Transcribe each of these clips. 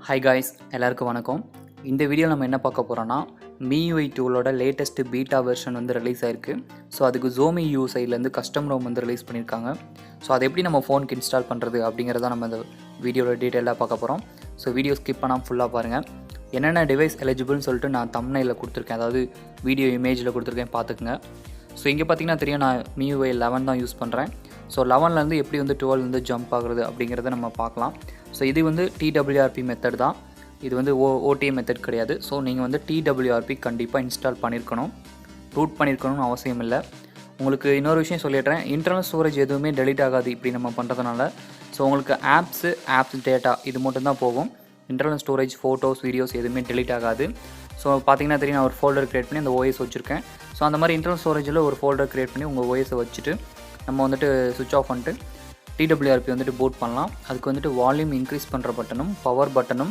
Hi guys, எல்லாருக்கும் வணக்கம். இந்த வீடியோ நம்ம என்ன பார்க்க போகிறோன்னா MIUI டூலோட லேட்டஸ்ட் பீட்டா வெர்ஷன் வந்து ரிலீஸ் ஆயிருக்கு. ஸோ அதுக்கு Xiaomi U சைட்லேருந்து கஸ்டம் ரோம் வந்து ரிலீஸ் பண்ணியிருக்காங்க. ஸோ அதை எப்படி நம்ம ஃபோனுக்கு இன்ஸ்டால் பண்ணுறது அப்படிங்கிறத நம்ம இந்த வீடியோட டீட்டெயிலாக பார்க்க போகிறோம். ஸோ வீடியோ ஸ்கிப் பண்ணாமல் ஃபுல்லாக பாருங்கள். என்னென்ன டிவைஸ் எலிஜிபிள்னு சொல்லிட்டு நான் தம்ப்நெயிலில் கொடுத்துருக்கேன், அதாவது வீடியோ இமேஜில் கொடுத்துருக்கேன், பார்த்துக்குங்க. ஸோ இங்கே பார்த்தீங்கன்னா தெரியும், நான் MIUI 11 தான் யூஸ் பண்ணுறேன். ஸோ 11லேருந்து எப்படி வந்து 12 வந்து ஜம்ப் ஆகுறது அப்படிங்கிறத நம்ம பார்க்கலாம். ஸோ இது வந்து TWRP மெத்தட் தான், இது வந்து OTA மெத்தட் கிடையாது. ஸோ நீங்கள் வந்து TWRP கண்டிப்பாக இன்ஸ்டால் பண்ணியிருக்கணும், ரூட் பண்ணியிருக்கணும்னு அவசியம் இல்லை. உங்களுக்கு இன்னொரு விஷயம் சொல்லிடுறேன், இன்டர்னல் ஸ்டோரேஜ் எதுவுமே டெலிட் ஆகாது இப்படி நம்ம பண்ணுறதுனால. ஸோ உங்களுக்கு ஆப்ஸ் டேட்டா இது மட்டும்தான் போகும். இன்டர்னல் ஸ்டோரேஜ், ஃபோட்டோஸ், வீடியோஸ் எதுவுமே டெலிட் ஆகாது. ஸோ பார்த்தீங்கன்னா தெரியும், நான் ஒரு ஃபோல்டர் க்ரியேட் பண்ணி அந்த OS வச்சுருக்கேன். ஸோ அந்த மாதிரி இன்டர்னல் ஸ்டோரேஜில் ஒரு ஃபோல்டர் க்ரியேட் பண்ணி உங்கள் OS வச்சுட்டு நம்ம வந்துட்டு சுவிட்ச் ஆஃப் பண்ணிட்டு TWRP வந்துட்டு பூட் பண்ணலாம். அதுக்கு வந்துட்டு வால்யூம் இன்க்ரீஸ் பண்ணுற பட்டனும் பவர் பட்டனும்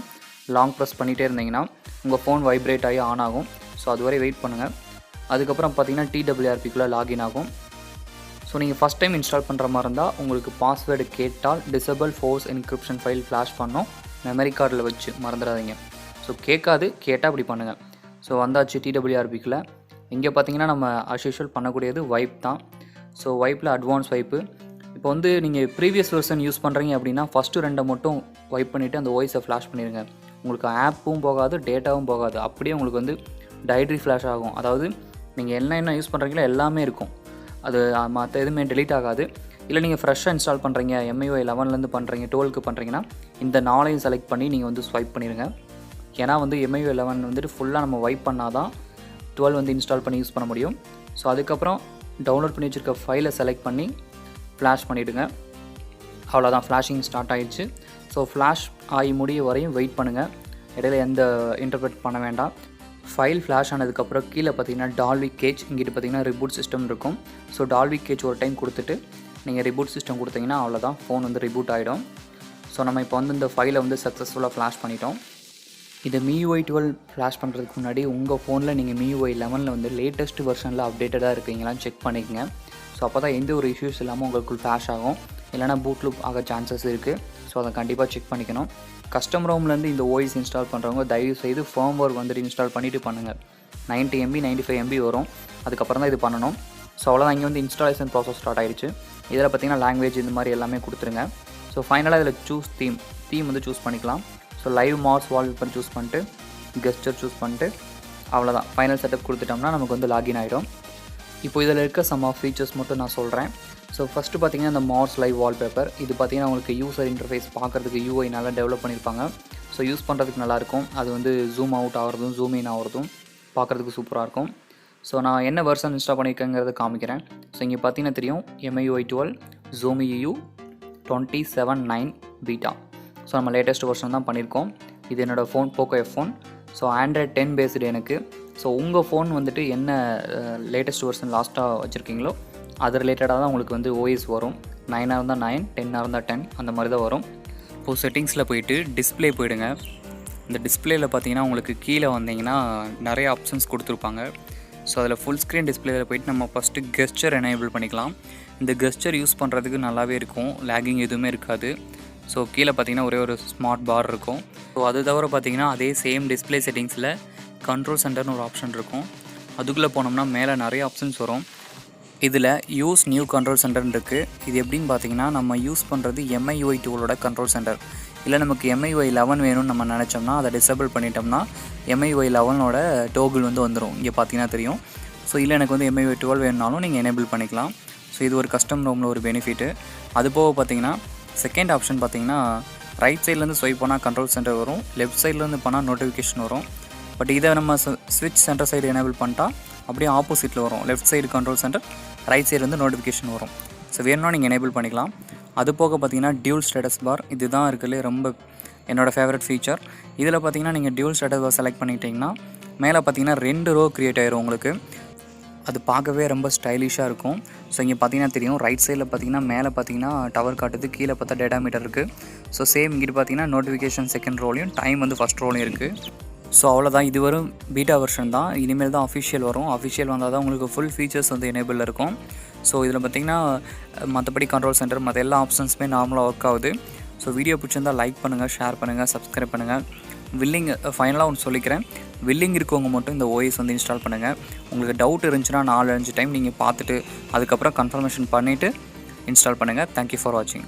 லாங் ப்ரெஸ் பண்ணிகிட்டே இருந்தீங்கன்னா உங்கள் ஃபோன் வைப்ரேட் ஆகி ஆன் ஆகும். ஸோ அதுவரை வெயிட் பண்ணுங்கள். அதுக்கப்புறம் பார்த்தீங்கன்னா TWRPக்குள்ளே லாகின் ஆகும். ஸோ நீங்கள் ஃபஸ்ட் டைம் இன்ஸ்டால் பண்ணுற மாதிரி இருந்தால் உங்களுக்கு பாஸ்வேர்டு கேட்டால் disable force encryption file flash பண்ணோம், மெமரி கார்டில் வச்சு மறந்துடாதீங்க. ஸோ கேட்காது, கேட்டால் அப்படி பண்ணுங்கள். ஸோ வந்தாச்சு TWRPக்குள்ளே. இங்கே பார்த்தீங்கன்னா நம்ம அஸ்யூஷுவல் பண்ணக்கூடியது வைப் தான். ஸோ வைப்பில் அட்வான்ஸ் வைப்பு. இப்போ வந்து நீங்கள் ப்ரீவியஸ் வெர்ஷன் யூஸ் பண்ணுறீங்க அப்படின்னா ஃபஸ்ட்டு 2 மட்டும் வைப் பண்ணிவிட்டு அந்த OS ஃப்ளாஷ் பண்ணிடுங்க. உங்களுக்கு ஆப்பும் போகாது, டேட்டாவும் போகாது, அப்படியே உங்களுக்கு வந்து டைரக்ட்லி ஃப்ளாஷ் ஆகும். அதாவது நீங்கள் என்ன யூஸ் பண்ணுறீங்களோ எல்லாமே இருக்கும், அது மற்ற எதுவுமே டெலீட் ஆகாது. இல்லை நீங்கள் ஃப்ரெஷ்ஷாக இன்ஸ்டால் பண்ணுறீங்க, MIUI 11லேருந்து பண்ணுறீங்க, 12க்கு பண்ணுறீங்கன்னா இந்த 4ஐயும் செலக்ட் பண்ணி நீங்கள் வந்து ஸ்வைப் பண்ணிடுங்க. ஏன்னா வந்து MIUI 11 வந்துட்டு ஃபுல்லாக நம்ம வைப் பண்ணால் தான் 12 வந்து இன்ஸ்டால் பண்ணி யூஸ் பண்ண முடியும். ஸோ அதுக்கப்புறம் டவுன்லோட் பண்ணி வச்சுருக்க ஃபைலை செலக்ட் பண்ணி ஃப்ளாஷ் பண்ணிவிடுங்க. அவ்வளோதான், ஃப்ளாஷிங் ஸ்டார்ட் ஆகிடுச்சு. ஸோ ஃப்ளாஷ் ஆகி முடிய வரையும் வெயிட் பண்ணுங்கள், இடையில எந்த இன்டர்பிரேட் பண்ண வேண்டாம். ஃபைல் ஃப்ளாஷ் ஆனதுக்கப்புறம் கீழே பார்த்தீங்கன்னா டால்வி கேஜ், இங்கிட்டு பார்த்தீங்கன்னா ரிபூட் சிஸ்டம் இருக்கும். ஸோ டால்வி கேஜ் ஒரு டைம் கொடுத்துட்டு நீங்கள் ரிபூட் சிஸ்டம் கொடுத்தீங்கன்னா அவ்வளோதான், ஃபோன் வந்து ரிபூட் ஆகிடும். ஸோ நம்ம இப்போ வந்து இந்த ஃபைலை வந்து சக்ஸஸ்ஃபுல்லாக ஃப்ளாஷ் பண்ணிட்டோம். இது MIUI 12 ஃப்ளாஷ் பண்ணுறதுக்கு முன்னாடி உங்கள் ஃபோனில் நீங்கள் MIUI 11 வந்து லேட்டஸ்ட் வெர்ஷனில் அப்டேட்டடாக இருக்கீங்களான்னு செக் பண்ணிக்கங்க. ஸோ அப்போ தான் எந்த ஒரு இஷ்யூஸ் இல்லாமல் உங்களுக்கு ஃப்ளாஷ் ஆகும், இல்லைனா பூட் லூப் ஆக சான்சஸ் இருக்குது. ஸோ அதை கண்டிப்பாக செக் பண்ணிக்கணும். கஸ்டம் ரோம்லேருந்து இந்த OS இன்ஸ்டால் பண்ணுறவங்க தயவு செய்து ஃபர்ம்வேர் வந்துட்டு இன்ஸ்டால் பண்ணிவிட்டு பண்ணுங்கள். 90 MB 95 MB வரும், அதுக்கப்புறம் தான் இது பண்ணணும். ஸோ அவ்வளோதான், இங்கே வந்து இன்ஸ்டாலேஷன் ப்ராசஸ் ஸ்டார்ட் ஆகிடுச்சு. இதில் பார்த்தீங்கன்னா லாங்குவேஜ் இந்த மாதிரி எல்லாமே கொடுத்துருங்க. ஸோ ஃபைனலாக இதில் சூஸ் தீம் வந்து சூஸ் பண்ணிக்கலாம். So live Mars wallpaper choose பண்ணிட்டு கெஸ்டர் சூஸ் பண்ணிட்டு அவ்வளோதான், ஃபைனல் செட்டப் கொடுத்துட்டோம்னா நமக்கு வந்து லாகின் ஆகிடும். இப்போ இதில் இருக்க சம் ஆஃப் ஃபீச்சர்ஸ் மட்டும் நான் சொல்கிறேன். ஸோ ஃபஸ்ட்டு பார்த்தீங்கன்னா இந்த மார்ஸ் லைவ் வால்பேப்பர், இது பார்த்தீங்கன்னா உங்களுக்கு யூசர் இன்டர்ஃபேஸ் பார்க்குறதுக்கு UI நல்லா டெவலப் பண்ணியிருப்பாங்க. ஸோ யூஸ் பண்ணுறதுக்கு நல்லாயிருக்கும். அது வந்து ஜூம் அவுட் ஆகிறதும் ஜூம் இன் ஆகிறதும் பார்க்குறதுக்கு சூப்பராக இருக்கும். ஸோ நான் என்ன வெர்ஷன் இன்ஸ்டால் பண்ணியிருக்கேங்கிறத காமிக்கிறேன். ஸோ இங்கே பார்த்தீங்கன்னா தெரியும், MIUI 12 Xiaomi MIUI 27.9 beta. So நம்ம லேட்டஸ்ட் வெர்ஷன் தான் பண்ணியிருக்கோம். இது என்னோடய phone Poco F1. So Android 10 based எனக்கு. ஸோ உங்கள் ஃபோன் வந்துட்டு என்ன லேட்டஸ்ட் வெர்ஷன் லாஸ்ட்டாக வச்சுருக்கீங்களோ அது ரிலேட்டடாக தான் உங்களுக்கு வந்து OS வரும். 9 இருந்தால் 9, 10 இருந்தால் 10, அந்த மாதிரி தான் வரும். இப்போது செட்டிங்ஸில் போயிட்டு டிஸ்பிளே போயிடுங்க. இந்த டிஸ்பிளேயில் பார்த்தீங்கன்னா உங்களுக்கு கீழே வந்தீங்கன்னா நிறைய ஆப்ஷன்ஸ் கொடுத்துருப்பாங்க. ஸோ அதில் ஃபுல் ஸ்க்ரீன் டிஸ்பிளேயில் போயிட்டு நம்ம ஃபஸ்ட்டு கெஸ்டர் எனேபிள் பண்ணிக்கலாம். இந்த கெஸ்டர் யூஸ் பண்ணுறதுக்கு நல்லாவே இருக்கும், லேகிங் எதுவுமே இருக்காது. ஸோ கீழே பார்த்தீங்கன்னா ஒரே ஒரு ஸ்மார்ட் பார் இருக்கும். ஸோ அது தவிர பார்த்தீங்கன்னா அதே சேம் டிஸ்பிளே செட்டிங்ஸில் கண்ட்ரோல் சென்டர்னு ஒரு ஆப்ஷன் இருக்கும். அதுக்குள்ளே போனோம்னா மேலே நிறைய ஆப்ஷன்ஸ் வரும். இதில் யூஸ் நியூ கண்ட்ரோல் சென்டர்னு இருக்குது. இது எப்படின்னு பார்த்தீங்கன்னா, நம்ம யூஸ் பண்ணுறது MIUI 12ஓட கண்ட்ரோல் சென்டர். இல்லை நமக்கு MIUI 11 வேணும்னு நம்ம நினச்சோம்னா அதை டிசபிள் பண்ணிட்டோம்னா MIUI 11ஓட டோகிள் வந்து வந்துடும். இங்கே பார்த்தீங்கன்னா தெரியும். ஸோ இல்லை எனக்கு வந்து MIUI 12 வேணும்னாலும் நீங்கள் எனேபிள் பண்ணிக்கலாம். ஸோ இது ஒரு கஸ்டம் ரோமில் ஒரு பெனிஃபிட்டு. அது போக பார்த்தீங்கன்னா செகண்ட் ஆப்ஷன் பார்த்தீங்கன்னா ரைட் சைட்லேருந்து ஸ்வைப் பண்ணால் கண்ட்ரோல் சென்டர் வரும், லெஃப்ட் சைட்லேருந்து பண்ணால் நோட்டிஃபிகேஷன் வரும். பட் இதை நம்ம ஸ்விட்ச் சென்டர் சைடு எனேபிள் பண்ணிட்டா அப்படியே ஆப்போசிட்டில் வரும். Left side control centre, right side வந்து நோட்டிஃபிகேஷன் வரும். ஸோ வேணும்னா நீங்கள் எனேபிள் பண்ணிக்கலாம். அது போக பார்த்தீங்கன்னா டியூல் ஸ்டேட்டஸ் பார், இதுதான் இருக்குல்ல ரொம்ப என்னோடய ஃபேவரட் ஃபீச்சர். இதில் பார்த்தீங்கன்னா நீங்கள் டியூல் ஸ்டேட்டஸ் பார் செலக்ட் பண்ணிட்டீங்கன்னா மேலே பார்த்தீங்கன்னா 2 ரோ க்ரியேட் ஆயிரும் உங்களுக்கு. அது பார்க்கவே ரொம்ப ஸ்டைலிஷாக இருக்கும். ஸோ இங்கே பார்த்தீங்கன்னா தெரியும், ரைட் சைடில் பார்த்தீங்கன்னா மேலே பார்த்தீங்கன்னா டவர் காட்டுது, கீழே பார்த்தா டேட்டா மீட்டர் இருக்குது. ஸோ சேம் இங்கிட்டு பார்த்தீங்கன்னா நோட்டிஃபிகேஷன் செகண்ட் ரோலையும் டைம் வந்து ஃபஸ்ட் ரோலையும் இருக்குது. ஸோ அவ்வளோதான், இது வரும் பீட்டா வெர்ஷன் தான். இனிமேல் தான் அஃபிஷியல் வரும். அஃபிஷியல் வந்தால் தான் உங்களுக்கு ஃபுல் ஃபீச்சர்ஸ் வந்து எனேபிள் இருக்கும். ஸோ இதில் பார்த்திங்கன்னா மற்றபடி கண்ட்ரோல் சென்டர் மற்ற எல்லா ஆப்ஷன்ஸுமே நார்மலாக ஒர்க் ஆகுது. ஸோ வீடியோ பிடிச்சிருந்தால் லைக் பண்ணுங்கள், ஷேர் பண்ணுங்கள், சப்ஸ்கிரைப் பண்ணுங்கள். வில்லிங் ஃபைனலாக ஒன்று சொல்லிக்கிறேன், வில்லிங் இருக்கவங்க மட்டும் இந்த ஓஎஸ் வந்து இன்ஸ்டால் பண்ணுங்கள். உங்களுக்கு டவுட் இருந்துச்சுன்னா 4-5 டைம் நீங்கள் பார்த்துட்டு அதுக்கப்புறம் கன்ஃபர்மேஷன் பண்ணிவிட்டு இன்ஸ்டால் பண்ணுங்கள். தேங்க்யூ ஃபார் வாட்சிங்.